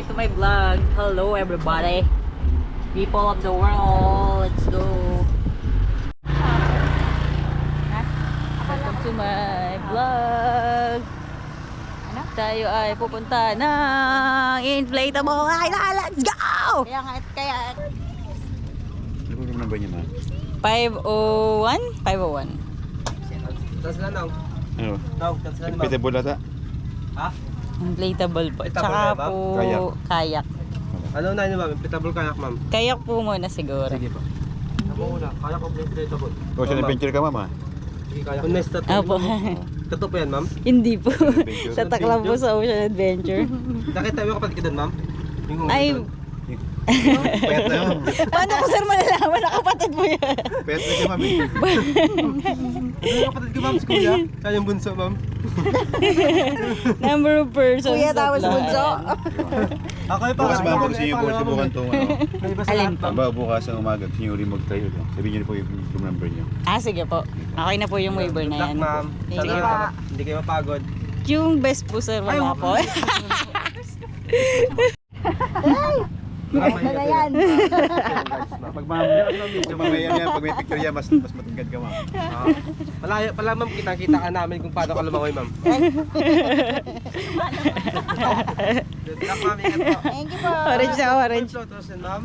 to my vlog. Hello everybody, people of the world, let's go. Welcome to my vlog. Tayo ay pupunta ng inflatable island. Let's go! Kaya Ano po yung number niya, ma'am? 501? 501. Tapos lang daw. Ano? Daw, tapos lang ma'am. Inflatable ata? Ha? Inflatable po. Inflatable Tsaka ba? po Kayak. kayak. Ano na yun ma'am? Inflatable kayak ma'am. Kayak po muna siguro. Sige po. Ako una. Kayak o inflatable? Ocean Adventure ka, ma'am, ha? Sige, kayak. Kung next tattoo Opo. Totoo po yan ma'am? Hindi po. Adventure. Tatak lang po sa Ocean Adventure. Nakita mo kapatid ka doon ma'am? Yung Ay, doon. Payat na, ma'am. paano ko sir malalaman na kapatid mo yan? Payat na siya, ma'am. Ano yung kapatid ko ma'am? Si kuya? Siya yung bunso ma'am? Number of persons. Kuya, tapos tatlo. bunso. Ako yung Bukas, ma'am, pangalan. pag sinyo po, subukan itong, ano. May iba sa Alin lahat po? ma'am. Ba, bukas ang umaga, sinyo rin mag-tayo. Sabihin niyo po yung number niyo. Ah, sige po. Okay na po yung waiver na Luck yan. ma'am. Sige Sana po. hindi kayo mapagod. Yung best po sir, wala po. Ano na yan? Pag mamaya yan, pag may picture yan, mas matingkad ka, ma'am. Malaya pala ma'am, kitang-kita ka namin kung paano ka lumangoy ma'am. Good luck ma'am, ingat po. Thank you po. Orange na orange. 5 floaters yan ma'am.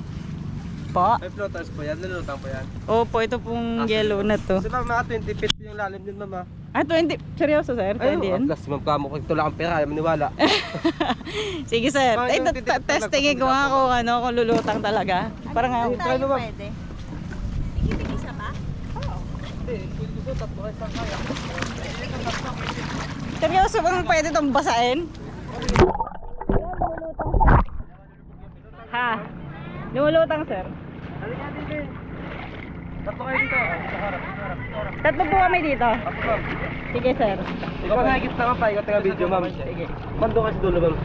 Po. 5 floaters po yan, nalulutang po yan. Opo, ito pong yellow na to. Kasi ma'am, mga 20 feet po yung lalim din ma'am ha. Ah, 20. Seryoso sir? 20 yan? Plus ma'am, kamo kung tulak ang pera, ayaw maniwala. Sige sir. Ma'am, Ay, yung titik- testingin ko nga kung ano, kung lulutang talaga. Parang nga. Try mo ma'am. Pwede. Seryoso bang pwede itong basain? Ha? Lumulutang sir. Tatlo kayo dito. Tatlo po kami dito. Ako ma'am. Sige sir. Ikaw nga kita ma'am, paikot nga video ma'am. Sige. Ma'am, doon kasi dulo ma'am.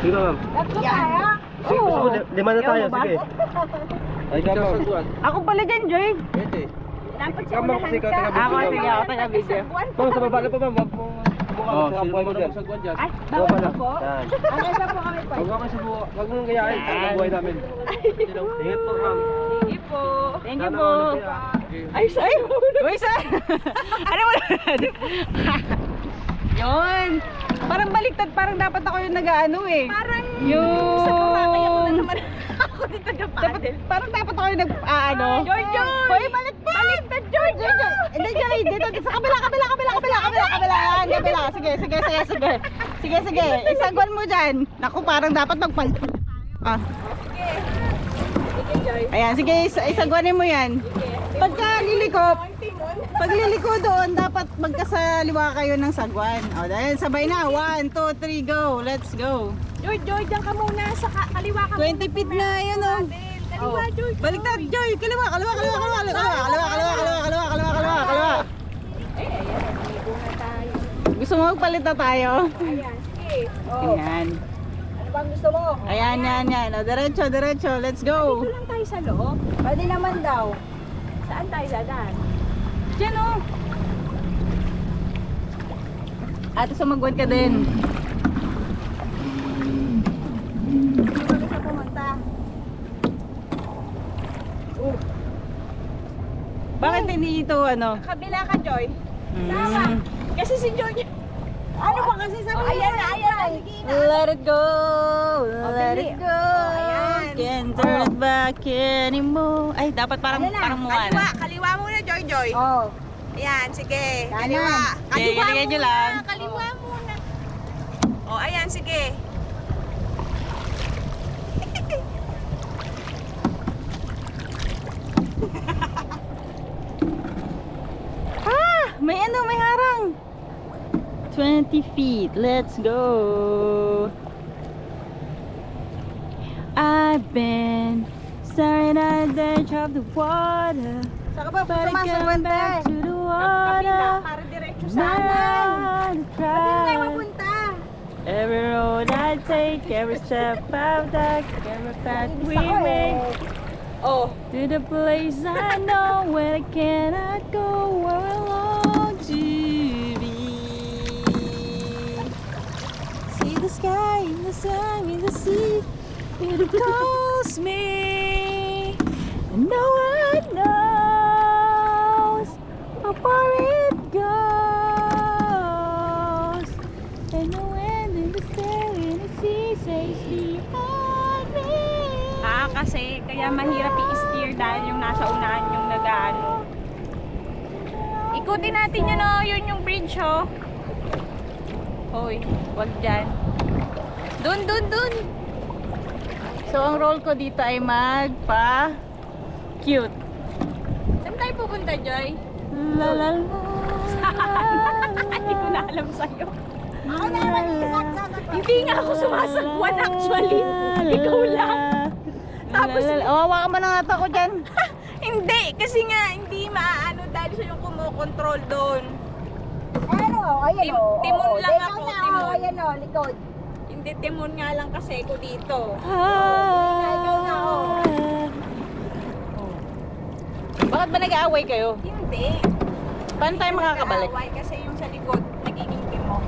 Sige ma'am. Tatlo kaya? Sige, gusto mo, lima na tayo, sige. Ay, ka ma'am. Ako pala dyan, Joy. Pwede. Dapat Ikaw ma'am, kasi ikaw taga Ako, video. sige, ako taga video. Ma'am, sa baba na po ma'am, wag mo subukan sa kampuan mo dyan. Ay, bawal na po. Yan. Ang isa po kami po. Huwag mo kasi subukan, wag mo nang gayahin sa buhay namin. Ingat po ma'am. Thank you po. Thank you Sana po. ulit kayo. Ay, say! Uy, say! Ano mo naman? Yun! Parang baliktad, parang dapat ako yung nag-ano eh. Parang Yung... sa Boracay ako na naman. Ako dito nag-paddle. Parang dapat ako yung nag-ano. Giorgio! Hoy, baliktad! Baliktad, Giorgio! Hindi, Joy, dito, sa kabila. Yan, kabila. Sige. Sige. Isagwan mo dyan. Naku, parang dapat magpalit. Ah. Ayan, sige, isagwanin mo yan. Pagka liliko doon, dapat magkasaliwa kayo ng sagwan. O, dahil sabay na. 1, 2, 3, go. Let's go. Joy, diyan ka muna sa kaliwa ka. 20 feet na, yun o. Kaliwa, Joy. Baliktad, Joy. Kaliwa. Gusto mo magpalit na tayo? Ayan, sige. Oh. Ayan. Ano bang gusto mo? Ayan. O, diretso. Let's go. Dito lang tayo sa loob. Pwede naman daw. Saan tayo dadaan? Diyan o. Ate, sumagwan ka din. Dito kami sa pumunta. Bakit hindi ito ano? Kabila ka, Joy. Tama. Kasi si Joy. Ano ba kasi sabi mo? Ayan na. Let it go. Let bili. it go. Ayan. Can't turn it back anymore. Ay, dapat parang mumana. Kaliwa muna, Joy. Oh. Ayan, sige. Kanan. Okay, galingan nyo lang. Kaliwa muna. O, ayan, sige. May harang. 20 feet. Let's go. I've been staring at the edge of the water. Saka ba But I come sumasagwan back to the Kabila. water. Para diretso sana. Now Saan tayo try. mapunta? Every road I take, every step I've taken, every path we Gusto ko make, Oh. to the place I know where I cannot go, where I long to be. See the sky, in the sun, in the sea, It calls me, and no one knows how far it goes. And the wind in the sail in the sea says behind me. Kasi kaya mahirap i-steer dahil yung nasa unahan yung nag-ano. Ikutin natin yun, oh. Yun yung bridge, oh. Hoy, wag dyan. Dun. So, ang role ko dito ay magpa-cute. Saan tayo pupunta, Joy? La la la. Hindi ko na alam sa'yo. Hindi nga ako sumasagwan actually. Ikaw lang. Tapos, hawakan mo na nga ako dyan. hindi. Kasi nga, hindi maaano dahil siya yung kumokontrol doon. Timon lang ako, timon. Ayan o, likod. Hindi, timon nga lang kasi ko dito. Bakit ba nag-aaway kayo? Hindi. Paano tayo makakabalik? Nag-aaway kasi yung sa likod, nagiging timon.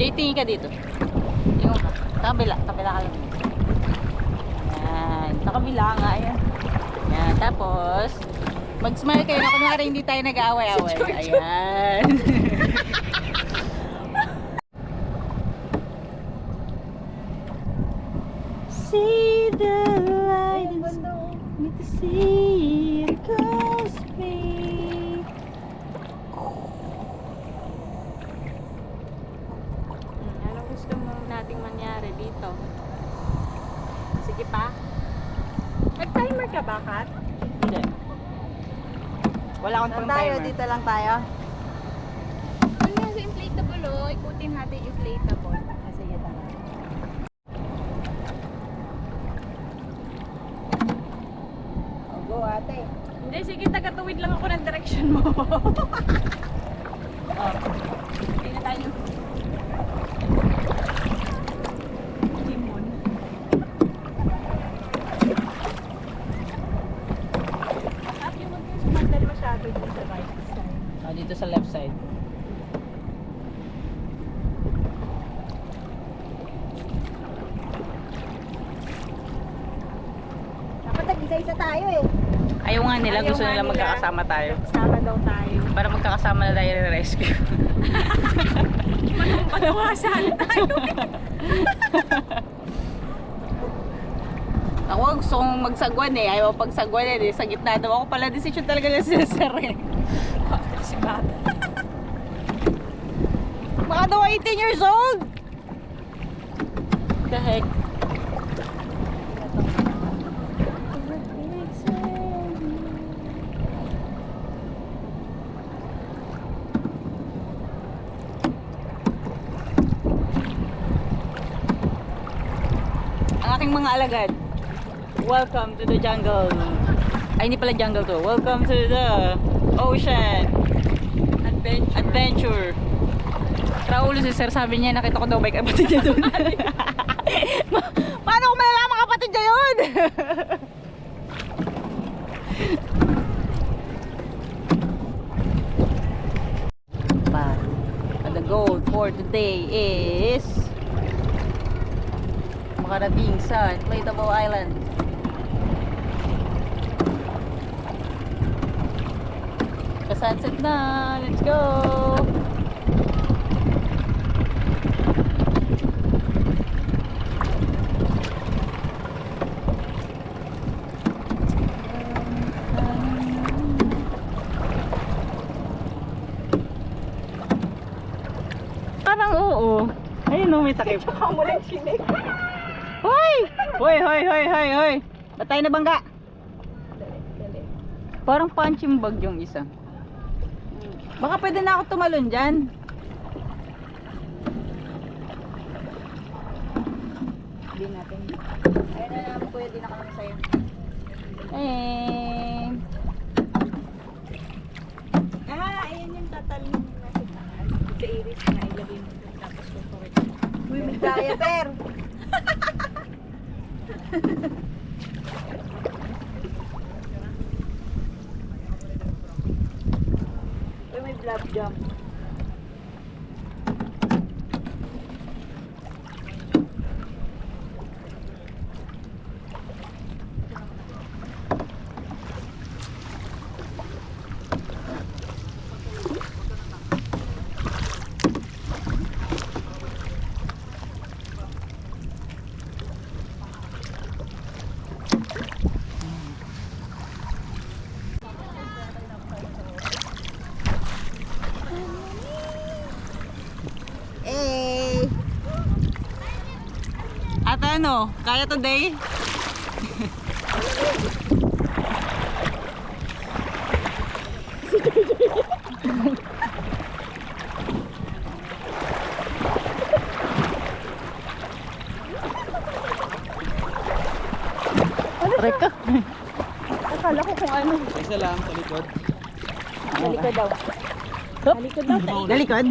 Jay, tingin ka dito. Tingin ka. Sa kabila ka lang. Yan. Sa kabila nga, yan. Yan, tapos, mag-smile kayo na kunwari hindi tayo nag-aaway-aaway. Ayan. See the light with the sea it calls me. Ano gusto mo nating mangyari dito? Sige pa. Nag-timer ka ba, Kat? Hindi. Wala akong pang timer. Dito lang tayo. Kung nga sa inflatable, oh, ikutin natin yung inflatable. Sige, tara. Go, ate. Hindi, sige, taga-tuwid lang ako ng direction mo. Oh. Hindi na tayo. Timon. At yung mag yung sumandal masyado dito sa right side. Dito sa left side. Dapat nag-isa-isa tayo eh. Ayaw nga nila, Ayaw gusto nga nila nila. magkakasama tayo. Sama daw tayo. Para magkakasama na tayo rescue. Panawasan tayo. Ako gusto kong magsagwan eh. Ayaw pagsagwan eh. Sa gitna daw ako pala. Decision talaga na si Sir eh. Si Bata. Baka daw 18 years old! The heck? Ang aking mga alagad, welcome to the jungle. Ay, hindi pala jungle to. Welcome to the ocean adventure. Raulo si Sir, sabi niya, nakita ko daw bike kapatid niya doon. Paano ko malalaman kapatid niya yun? And the goal for today is makarating sa Inflatable Island. Sunset na, let's go! Parang oo. Ayun o, may takip. Tsaka mo lang sinig. Hoy! Hoy, hoy, hoy, hoy, hoy! Ba't tayo nabangga? Parang punching bag yung isa. Baka pwede na ako tumalon dyan. Hindi natin. Ayun na naman kuya, di na kami sa'yo. Eh. Ayan yung tatalin na sa taas. Sa iris na ilagay mo. Tapos kukurit. Uy, may kaya, Per. Uy, may flap jump. At ano, kaya today? Aray ka. Akala ko kung ano. Isa lang sa likod. Malikod daw. Hop. Dalikod.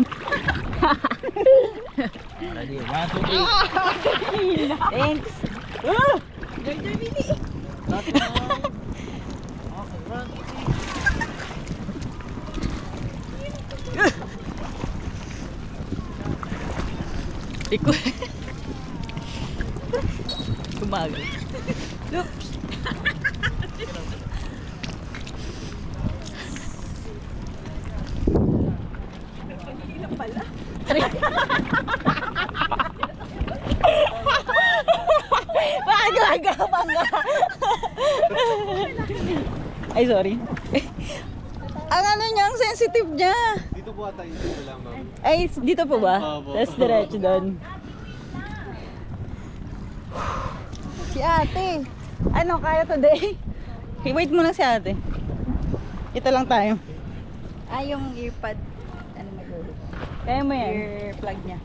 Ready, 1, 2, 3. Thanks. Iko. Tumagal. Oops. Bakit gumagabang ka? Ay, sorry. Ang ano niya, ang sensitive niya. Dito po ata dito lang, ma'am. Ay, dito po ba? Opo. Tapos diretso doon. Si ate. Ano, kaya today? Hey, wait muna si ate. Ito lang tayo. Yung earpod. Ano mag-ulit? Kaya mo yan. Ear plug niya.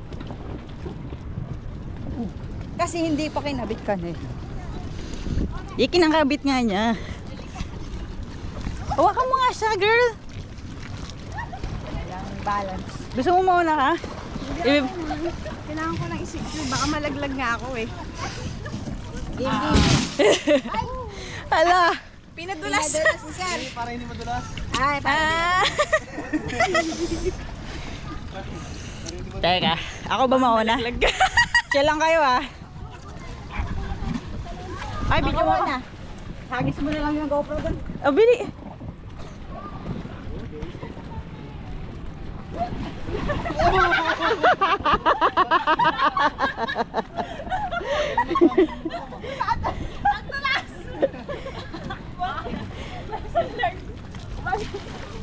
Kasi hindi pa kinabit ka eh. Di kinakabit nga niya. Hawakan mo nga siya, girl. Yung balance. Gusto mo muna ka? Kailangan ko lang i-secure. Baka malaglag nga ako eh. Hala. Pinadulas si sir. Para hindi madulas. Ay, Ah. Teka, ako ba mauna? Siya lang kayo ah. Ay, video mo na. Hagis mo na lang yung GoPro doon. Oh, bili.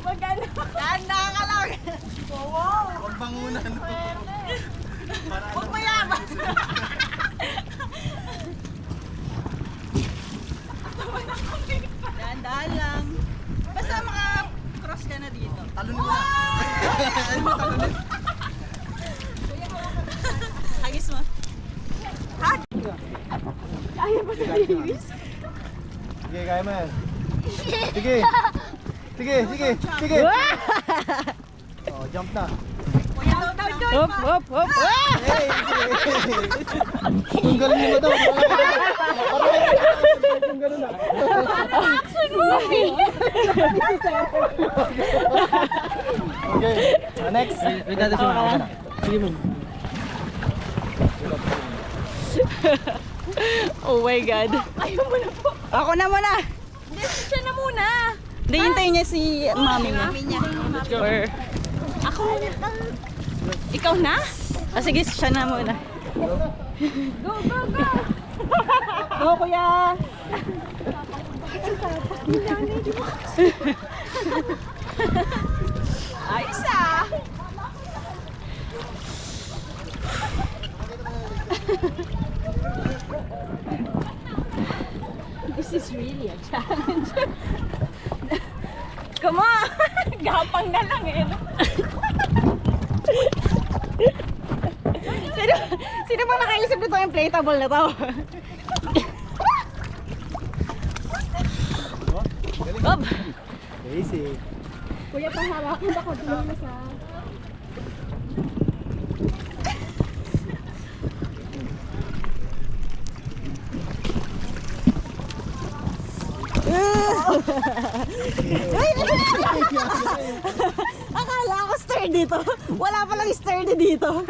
Magano? Tanda ka lang. Huwag bangunan. Huwag mayaman. Dahan-dahan lang. Basta maka-cross ka na dito. Talunin mo na. Ano mo talunin? Hagis mo. Sige, kaya mo yan. Sige. Sige, sige, sige. Oh, jump na. Hop, hop, hop. Ah! Hey, kung galing mo daw. Kung gano'n na. Action movie! Okay, next. Wait natin siya mga sige mo. Oh my God. Ayaw mo na po. Ako na muna. Hindi, siya na muna. Hindi, hintayin niya si mami niya. Mami niya. Or, Ako na. Ikaw na? ah, sige, siya na muna. Go, go, go. Go, kuya. Ayos ah. This is really a challenge. Come on! Gapang na lang eh. Sino ba nakaisip nito yung inflatable na to? Hop. Easy. Kuya, paharapan ako dun sa... Akala ko sturdy dito. Wala palang sturdy dito.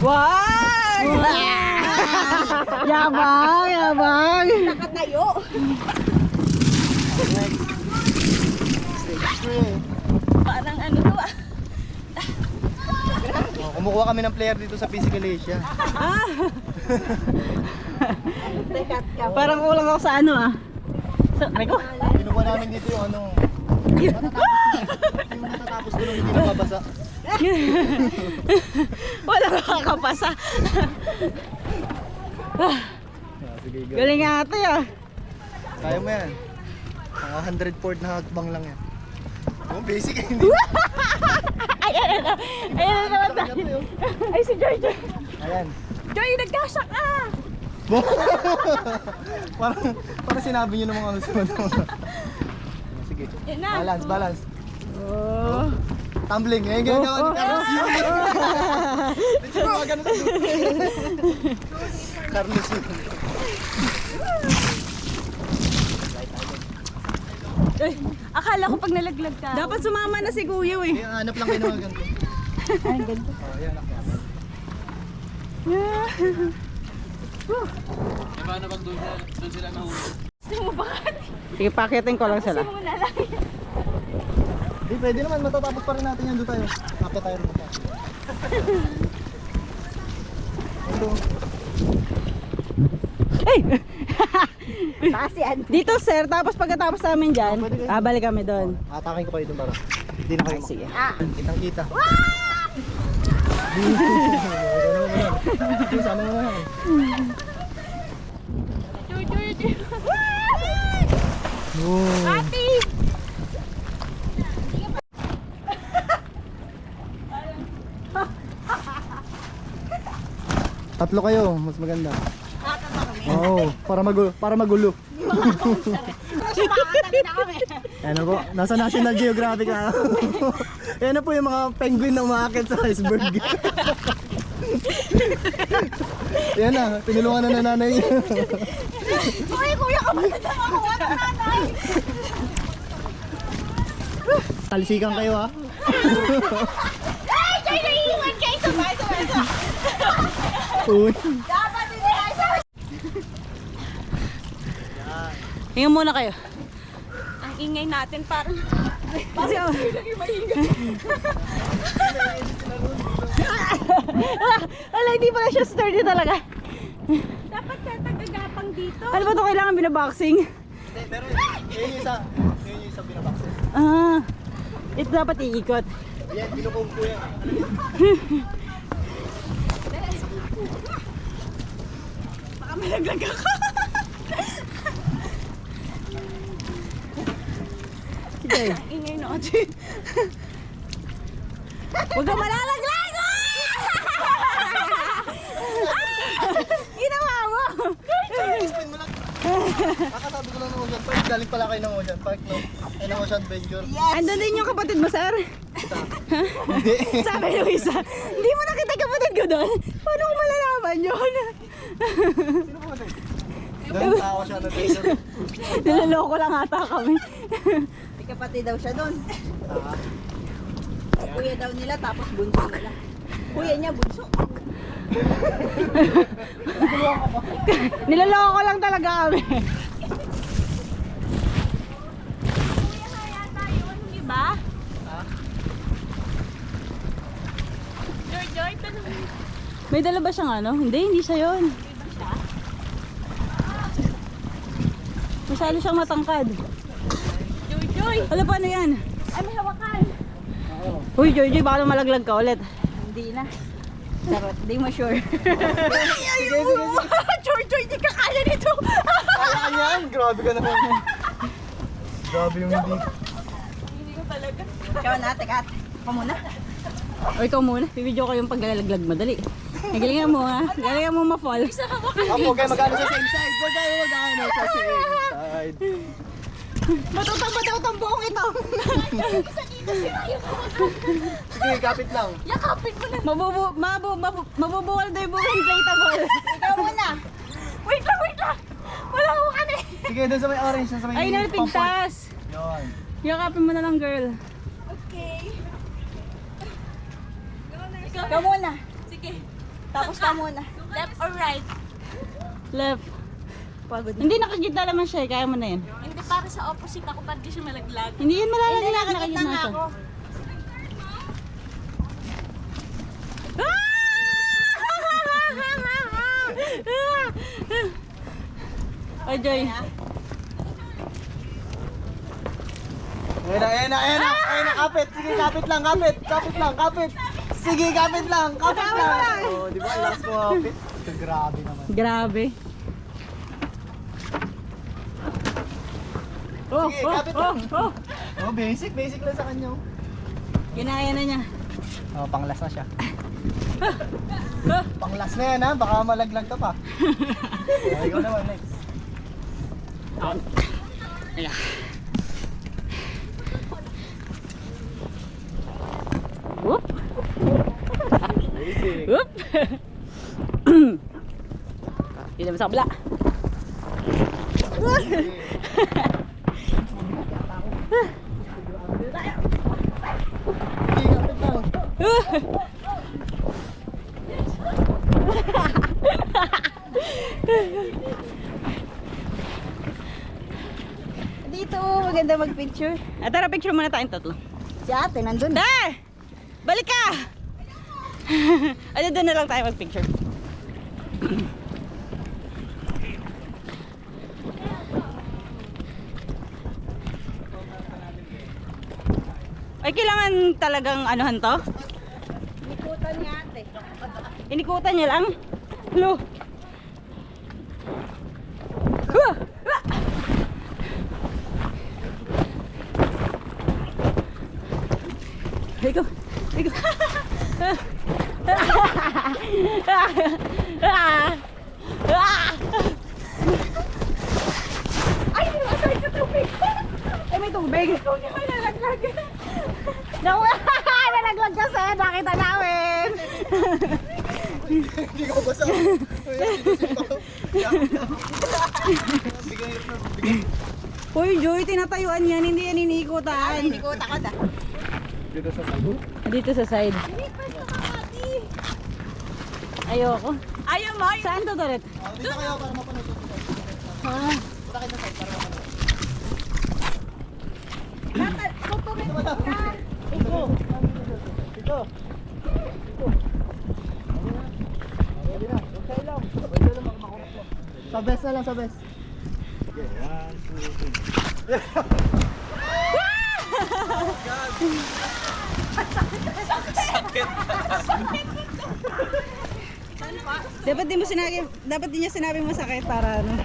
Wow! Yabang, yabang. Nakatayo. Stage 3. Parang ano to ah. Oh, kumukuha kami ng player dito sa Physical Asia. Parang kulang ako sa ano ah. Sa, ano ko? Kinuha namin dito yung ano. Yung matatapos ko nung hindi nababasa. Wala makakapasa. Sige, go. Galing nga ate ah. Kaya mo yan. Mga 100 port na hakbang lang yan. Oh, basic eh, hindi. Ayan na naman tayo. Ay si Joy. Ayan. Joy, nagkasya ka! Parang sinabi niyo ng mga susunod. Sige. Yan na. Balance. Oh. Tumbling. Ngayon ginagawa ni Carlos yun. Medyo mga ganun sa dulo. Carlos yun. Akala ko pag nalaglag ka. Dapat sumama na si Kuya eh. Kaya hanap lang kayo ng mga ganito. Ay, ganda. Oh, yan. Sige, pakitin ko lang sila. Hindi, pwede naman. Matatapos pa rin natin yan. Doon tayo. Kapit tayo rin. Ito. Hey! Taas yan. Dito sir, tapos pagkatapos namin dyan, balik kami doon. Atakin ko kayo doon para. Hindi na kayo Sige. Kitang kita. Sige, sama mo na. Wow. Ati! Tatlo kayo, mas maganda. Oo, para magulo. Ano po, nasa National Geographic na. Ayan na po yung mga penguin na umaakit sa iceberg. Yan na, tinulungan na nanay niya. Uy, kuya, kapatid na makuha ng nanay. Talisikan kayo ha. Ay, kayo naiiwan kayo. Sabay. Uy. Dapat hindi kayo. Hinga muna kayo. Ang ingay natin parang... Kasi, Ala, hindi pala siya sturdy talaga. Dapat ka tagagapang dito. Ano ba ito kailangan binaboxing? Pero yun yung isa binabaksin. Ah, ito dapat iikot. Yan, binukong ko yan. Baka malaglag ako. Sige. Ang ingay natin. Huwag ka malalaglag! Ginawa mo! Explain mo lang. Kakasabi ko lang ng Ocean Park. Galing pala kayo ng Ocean Park, no? Ay, ng Ocean Adventure. Andun din yung kapatid mo, sir. Hindi. Sabi yung isa, hindi mo nakita yung kapatid ko doon. Paano ko malalaman yun? Sino po natin? Doon tao siya na treasure. Niloloko lang ata kami. May kapatid daw siya doon. Kuya daw nila, tapos bunso nila. Kuya niya, bunso. Niloloko lang talaga kami. Kuya kaya tayo. Anong iba? Joy, tanong. May dala ba siyang ano? Hindi siya yun. Masyado siyang matangkad. Joy. Ano pa ano yan? Ay, may hawakan. Uy, Joy, baka na malaglag ka ulit. Hindi na. Charot, hindi mo sure. Sige. Joy, di ka kaya nito. Kaya ka yan. Grabe ka naman. Grabe yung hindi. Ikaw na, teka. Ikaw muna. O ikaw muna, bibidyo ko yung paglalaglag madali. Galingan mo ha. Galingan mo ma-fall. Ako, kayo magkano sa same side. Huwag kayo magkano sa same side. Matutang ang buong ito. Sige, kapit lang. Yakapin mo na. Mabubuwal na yung buong inflatable. Ikaw muna. Wait lang. Wala hawakan eh. Sige, doon sa may orange, sa may Ay, nalipigtas. Yun. Yakapin mo na lang, girl. Okay. Ikaw muna. Sige. Tapos ka muna. Left or right? Left. Pagod na. Hindi nakikita naman siya, kaya mo na yan. Hindi, para sa opposite ako, para di siya malaglag. Hindi yan malalaglag. Hindi, nakakita nakikita nga siya. ako. Ay, Joy. Ayan na, kapit. Sige, kapit lang, kapit. Sige, kapit lang. Kapit lang. Oh, di ba? Last ko kapit. Grabe naman. Grabe. Oh, Sige, kapit lang. Oh, basic lang sa kanya. Ginaya na niya. Oh, panglas na siya. Panglas na yan ha, baka malaglag ka pa. Oh, ikaw naman, next. Ayan. Whoop. Basic. Whoop. Yun naman sa kabila. Sige, kapit lang. Dito, maganda mag-picture. Tara, picture muna tayong tatlo. Si ate, nandun. Dar! Balik ka! Doon na lang tayo mag-picture. Ay, kailangan talagang anuhan to? Nikutan niya ate. Inikutan niya lang? Hello? Huh! Ah! Ikaw! Ikaw! Ay, asay sa tubig. Ay, may tubig! Ikaw niya malalaglag. Nalaglag kasi! Nakita namin! Hindi ko basa. Uy, Joy, tinatayuan yan. Hindi yan iniikutan. Nikutan ka na. Dito sa sagot. Dito sa side. Ayoko. Ayaw mo. Saan to, Toret? Dito kayo para mapanood. Ah. Bakit na side para mapanood? Tuturin ka. Ito. Ito. Sa best na lang, sa best. Okay, 1, 2, 3. Dapat di mo sinabi, dapat di niya sinabi masakit para ano.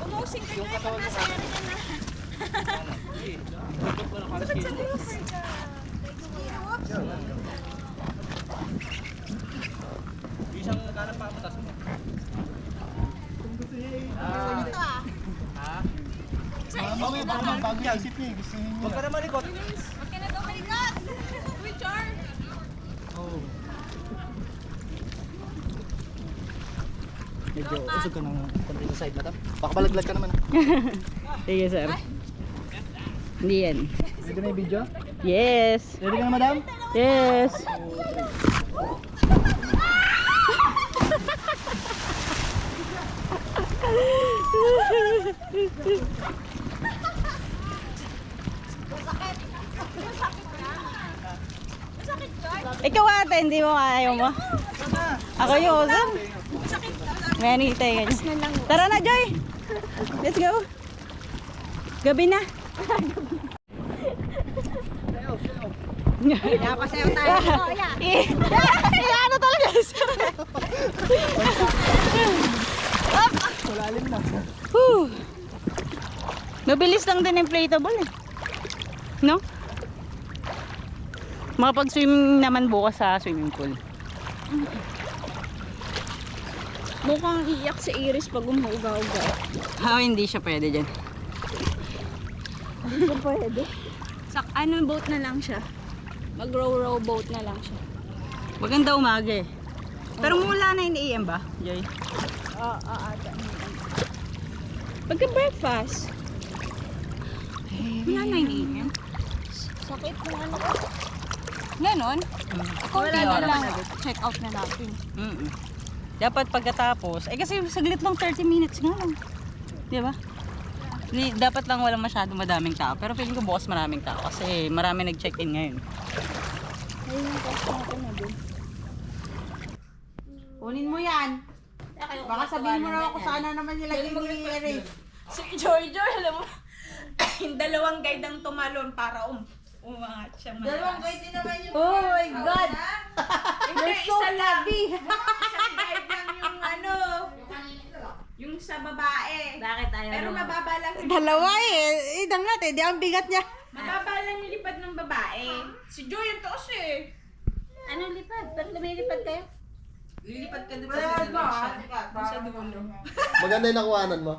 Umusing ka niya. Nasa area na. Isang kanan pa patas mo. Mamaya baka magbago yung isip niya. Gusto niya. Huwag ka na malikot. Huwag ka na daw malikot. Richard. Oh. Medyo usog ka ng konti sa side na to. Baka balaglag ka naman. Sige, sir. Hindi yan. Ready na yung video? Yes. Ready ka na, madam? Yes. Ikaw ate, hindi mo ayaw mo? Ako yung usap. May anitay ganyan. Tara na, Joy! Let's go! Gabi na! Napasayaw tayo. Ano talaga? Malalim na. Whew. Mabilis lang din inflatable eh. No? Makapag-swimming naman bukas sa swimming pool. Mukhang iiyak si Iris pag umuuga-uga. Hindi siya pwede dyan. Hindi ko pwede. Ano, boat na lang siya. Mag-row-row boat na lang siya. Maganda umaga eh. Pero mula 9 AM ba, Joy? Ata. Pagka-breakfast. Mula 9 AM? Sakit ng ano ko. Ganon. Wala Wala na lang. lang. Check out na natin. Dapat pagkatapos, kasi saglit lang 30 minutes nga lang. Di ba? Dapat lang walang masyadong madaming tao. Pero feeling ko bukas maraming tao kasi marami nag-check-in ngayon. Ayun yung test natin na din. Kunin mo yan. Baka sabihin mo na ako sana naman nilagay ni Eric. Si Joy, alam mo, yung dalawang guide ang tumalon para umangat siya malakas. din naman yun. Oh my God! You're so heavy! Isang guide lang yung yung sa babae. Bakit ayaw Pero mo? mababa lang. Dalawa eh. Idangat eh. Di ang bigat niya. Mababa lang yung lipad ng babae. Si Joy yung taos eh. Ano lipad? Ba't lumilipad kayo? Lilipad ka doon sa dulo. Maganda yung nakuhanan mo.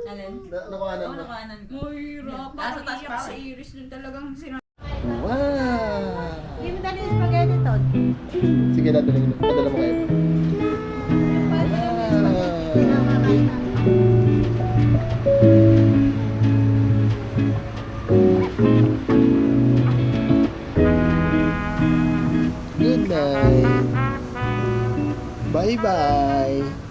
Alin? Nakuhanan mo. Nakahanan ko. Mahirap. Nasa taas Iyak pa sa iris nun talagang Wow! Hindi mo dali yung spaghetti, Todd. Sige, padala mo kayo. Good night. Bye-bye.